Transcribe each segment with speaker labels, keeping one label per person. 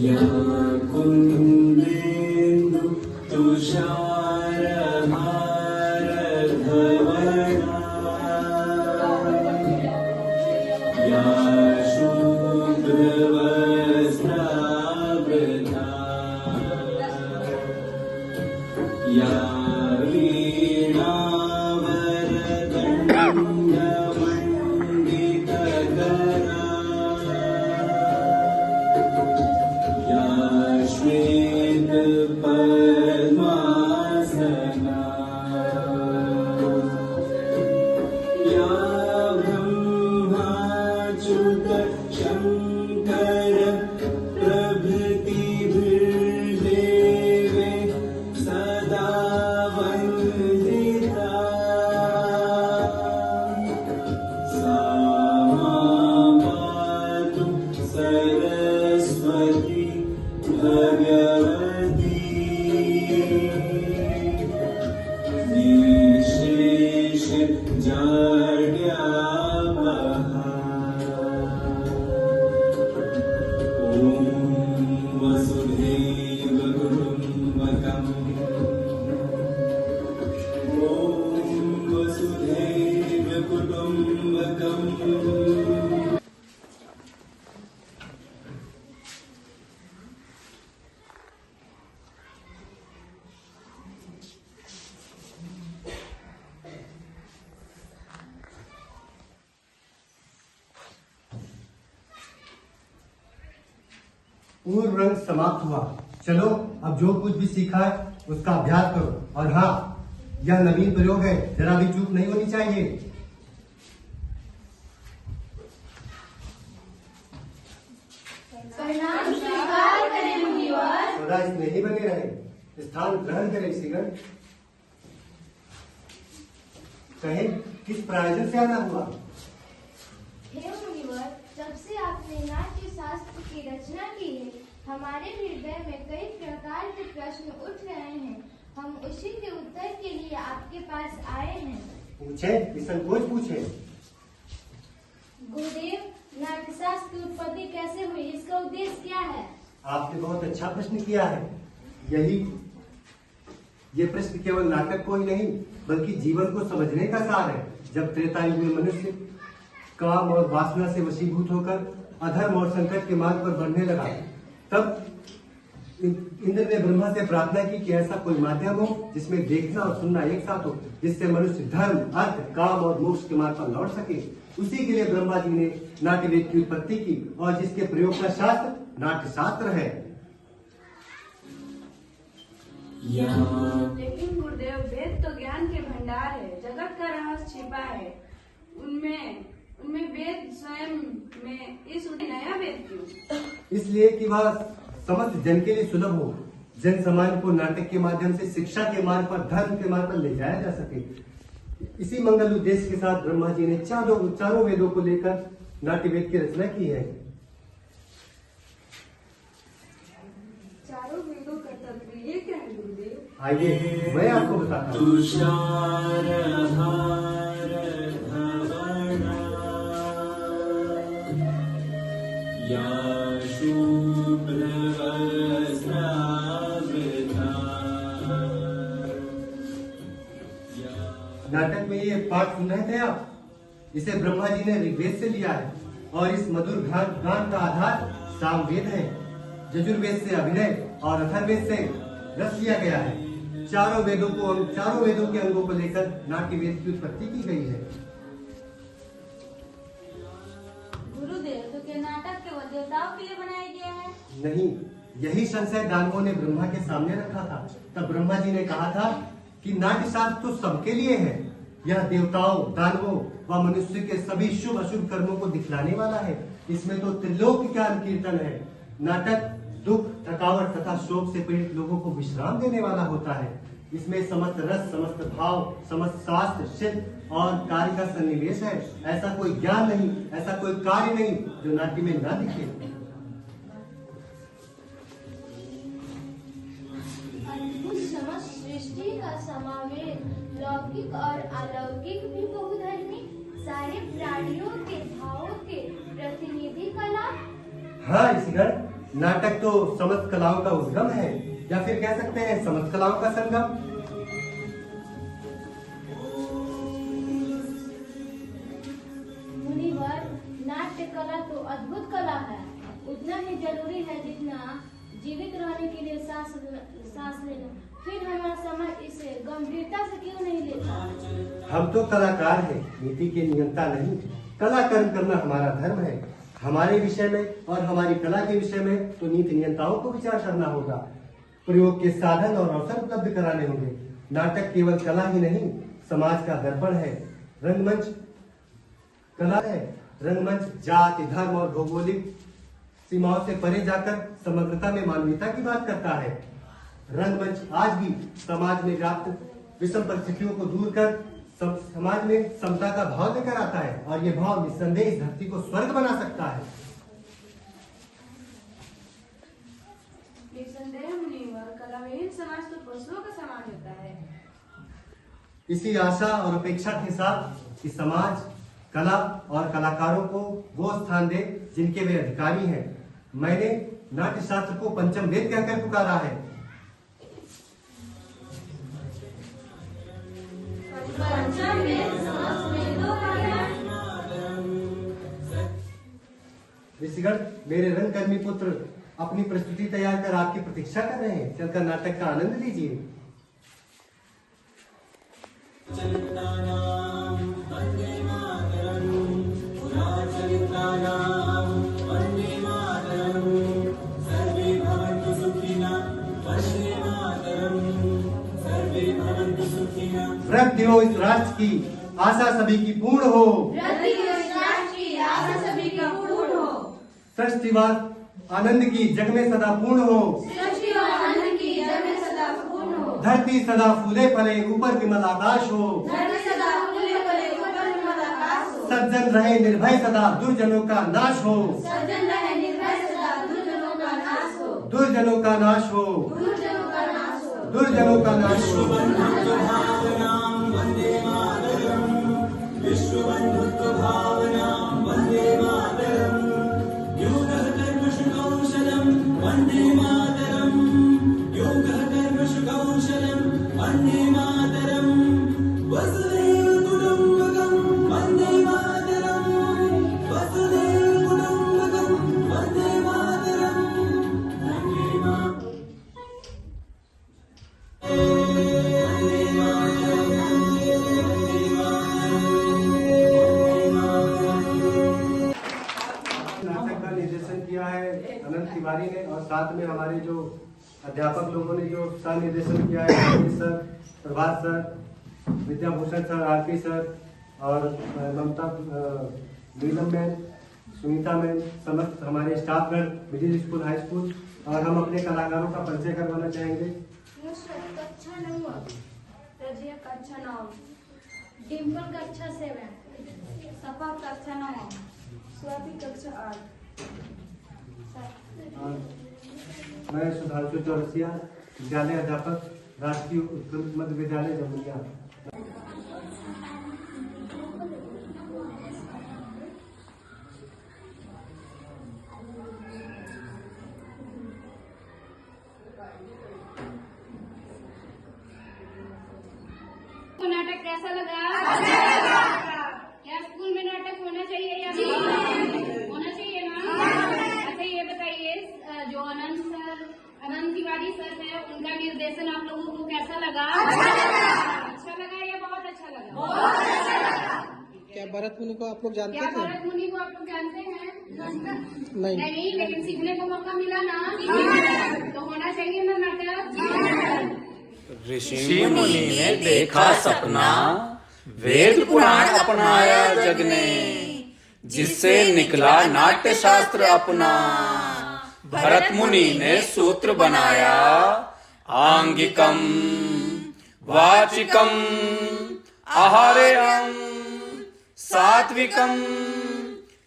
Speaker 1: या कुन्देन्दु तुषारहारधवला या शुभ्रवस्त्रावृता या वीणावरदण्डमण्डितकरा पद्मासना या ब्रह्माच्युत शंकर प्रभृतिभिर्देवे सदा वन्दिता सा मातु सरस्वती भगवती निशेष जाड्यापहा ॐ वसुधैव कुटुम्बकम् ॐ वसुधैव कुटुम्बकम्।
Speaker 2: पूर्व रंग समाप्त हुआ। चलो अब जो कुछ भी सीखा है उसका अभ्यास करो। और हाँ, यह नवीन प्रयोग है, जरा भी चूक नहीं होनी चाहिए।
Speaker 3: परिणाम स्वीकार करें मुनिवर।
Speaker 2: सदा स्नेही बने रहे, स्थान ग्रहण करें श्रीगण। कहे किस प्रयोजन से आना हुआ?
Speaker 3: हे मुनिवर, जब से आपने नाट्य शास्त्र की रचना की है, हमारे हृदय में कई प्रकार के प्रश्न उठ रहे हैं। हम उसी के उत्तर के लिए आपके पास आए हैं।
Speaker 2: पूछे, निसंकोच पूछे।
Speaker 3: गुरुदेव, नाट्यशास्त्र की उत्पत्ति कैसे हुई, इसका उद्देश्य क्या है?
Speaker 2: आपने बहुत अच्छा प्रश्न किया है। ये प्रश्न केवल नाटक को ही नहीं बल्कि जीवन को समझने का सार है। जब त्रेता युग में मनुष्य काम और वासना से वशीभूत होकर अधर्म और संकट के मार्ग पर बढ़ने लगा, तब इंद्र ने ब्रह्मा से प्रार्थना की कि ऐसा कोई माध्यम हो जिसमें देखना और सुनना एक साथ हो, जिससे मनुष्य धर्म, अर्थ, काम और मोक्ष के मार्ग पर लौट सके। उसी के लिए ब्रह्मा जी ने नाट्यवेद की उत्पत्ति की और जिसके प्रयोग का शास्त्र नाट्य शास्त्र है।
Speaker 4: लेकिन गुरुदेव, वेद तो ज्ञान के भंडार है, जगत का रहस्य छिपा है उनमें वेद स्वयं में इस नया वेद क्यों?
Speaker 2: इसलिए कि वह समस्त जन के लिए सुलभ हो, जन समाज को नाटक के माध्यम से शिक्षा के मार्ग पर, धर्म के मार्ग पर ले जाया जा सके। इसी मंगल उद्देश्य के साथ ब्रह्मा जी ने चारों वेदों को लेकर नाट्यवेद की रचना की है।
Speaker 4: चारों वेदों का तात्पर्य क्या है गुरुदेव?
Speaker 2: आइए मैं आपको बताता हूँ।
Speaker 1: या शुभ्रवस्त्रावृता।
Speaker 2: नाटक में ये पाठ सुन रहे थे आप, इसे ब्रह्मा जी ने ऋग्वेद से लिया है और इस मधुर गान का आधार सामवेद है। यजुर्वेद से अभिनय और अथर्ववेद से रस लिया गया है। चारों वेदों के अंगों को लेकर नाट्य वेद की उत्पत्ति की गई है।
Speaker 5: गुरुदेव, तो क्या नाटक केवल देवताओं के लिए बनाया गया है?
Speaker 2: नहीं, यही संशय दानवों ने ब्रह्मा के सामने रखा था। तब ब्रह्मा जी ने कहा था कि नाट्य शास्त्र तो सबके लिए है। यह देवताओं, दानवों व मनुष्य के सभी शुभ अशुभ कर्मों को दिखलाने वाला है। इसमें तो त्रिलोक का कीर्तन है। नाटक दुख, थकावट तथा शोक से पीड़ित लोगों को विश्राम देने वाला होता है। इसमें समस्त रस, समस्त भाव, समस्त शास्त्र, शिल्प और कार्य का सन्निवेश है। ऐसा कोई ज्ञान नहीं, ऐसा कोई कार्य नहीं जो नाट्य में न दिखे।
Speaker 3: अद्भुत समस्त सृष्टि का समावेश, लौकिक और अलौकिक भी बहुधर्मी, सारे प्राणियों के भावों के प्रतिनिधि कला।
Speaker 2: हाँ ऋषिगण, नाटक तो समस्त कलाओं का उद्गम है, या फिर कह सकते हैं समस्त कलाओं का संगम।
Speaker 3: मुनिवर, नाट्य कला तो अद्भुत कला है, उतना ही जरूरी है जितना जीवित रहने के लिए सांस लेना। फिर हमारा समाज इसे गंभीरता से क्यों नहीं लेता?
Speaker 2: हम तो कलाकार हैं, नीति के नियंता नहीं। कला कर्म करना हमारा धर्म है। हमारे विषय में और हमारी कला के विषय में तो नीति नियंताओं को विचार करना होगा। प्रयोग के साधन और अवसर उपलब्ध कराने होंगे। नाटक केवल कला ही नहीं, समाज का दर्पण है। रंगमंच कला है। रंगमंच जाति, धर्म और भौगोलिक सीमाओं से परे जाकर समग्रता में मानवीयता की बात करता है। रंगमंच आज भी समाज में व्याप्त विषम परिस्थितियों को दूर कर समाज में समता का भाव लेकर आता है, और ये भाव निस्संदेह इस धरती को स्वर्ग बना सकता है।
Speaker 4: निस्संदेह मुनिवर, कलाविहीन समाज तो पशुओं का समाज होता है।
Speaker 2: इसी आशा और अपेक्षा के साथ कि समाज कला और कलाकारों को वो स्थान दे जिनके वे अधिकारी हैं, मैंने नाट्य शास्त्र को पंचम वेद कहकर पुकारा है।
Speaker 5: पंचम वेद समस्त वेदों का ज्ञान।
Speaker 2: ऋषिगण, मेरे रंगकर्मी पुत्र अपनी प्रस्तुति तैयार कर आपकी प्रतीक्षा कर रहे हैं। चलकर नाटक का आनंद लीजिए। व्रत हो इस राष्ट्र की आशा सभी की पूर्ण हो। सृष्टिवाद आनंद की जग में सदा पूर्ण हो। धरती सदा फूले फले ऊपर विमल आकाश हो। सज्जन रहे निर्भय सदा दुर्जनों का नाश हो। दुर्जनों का नाश हो। दुर्जनों का नाश हो।
Speaker 1: विश्वबंधुत्व भावनां वन्दे मातरम्। योगः कर्मसु कौशलं वन्दे मातरम्। योगः कर्मसु कौशलं वन्दे मातरम्। वसुधैव कुटुम्बकं वन्दे मातरम्। वसुधैव कुटुम्बकं वन्दे मातरम्। वन्दे मातरम्।
Speaker 2: नाटक का निर्देशन किया है अनंत तिवारी ने, और साथ में हमारे जो अध्यापक लोगों ने जो सह निर्देशन किया है, Rajesh sir, Prabhat sir, Vidyabhushan sir, RP sir और ममता, नीलम मैम, सुनीता मैम, समस्त हमारे स्टाफगण, मिडिल स्कूल, हाई स्कूल। और हम अपने कलाकारों का परिचय करवाना चाहेंगे।
Speaker 3: कक्षा 9,
Speaker 4: रजिया कक्षा 9,
Speaker 3: डिम्पल कक्षा 7,
Speaker 4: सफा कक्षा 9, स्वाति कक्षा 8।
Speaker 2: और मैं सुधांशु चौरसिया, विद्यालय अध्यापक, राष्ट्रीय उत्कृष्ट मध्य विद्यालय जमुनिया।
Speaker 5: नाटक कैसा लगा? क्या स्कूल में नाटक होना चाहिए या नहीं? होना चाहिए ना? अच्छा ये बताइए, जो अनंत तिवारी सर है, उनका निर्देशन आप लोगों को कैसा कैसा लगा? अच्छा लगा या बहुत अच्छा लगा?
Speaker 6: क्या भरत मुनि को आप लोग जानते
Speaker 5: क्या
Speaker 6: थे?
Speaker 5: भरत मुनि को आप लोग जानते हैं?
Speaker 6: नहीं।
Speaker 5: नहीं, लेकिन सीखने को मौका मिला ना, तो होना चाहिए ना नाटक।
Speaker 7: ऋषि मुनि ने देखा सपना, वेद पुराण अपनाया जग ने, जिससे निकला नाट्य शास्त्र अपना। भरत मुनि ने सूत्र बनाया, आंगिकम वाचिकम आहार्यम सात्विकम,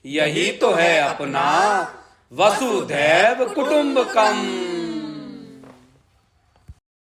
Speaker 7: यही तो है अपना वसुधैव कुटुंबकम।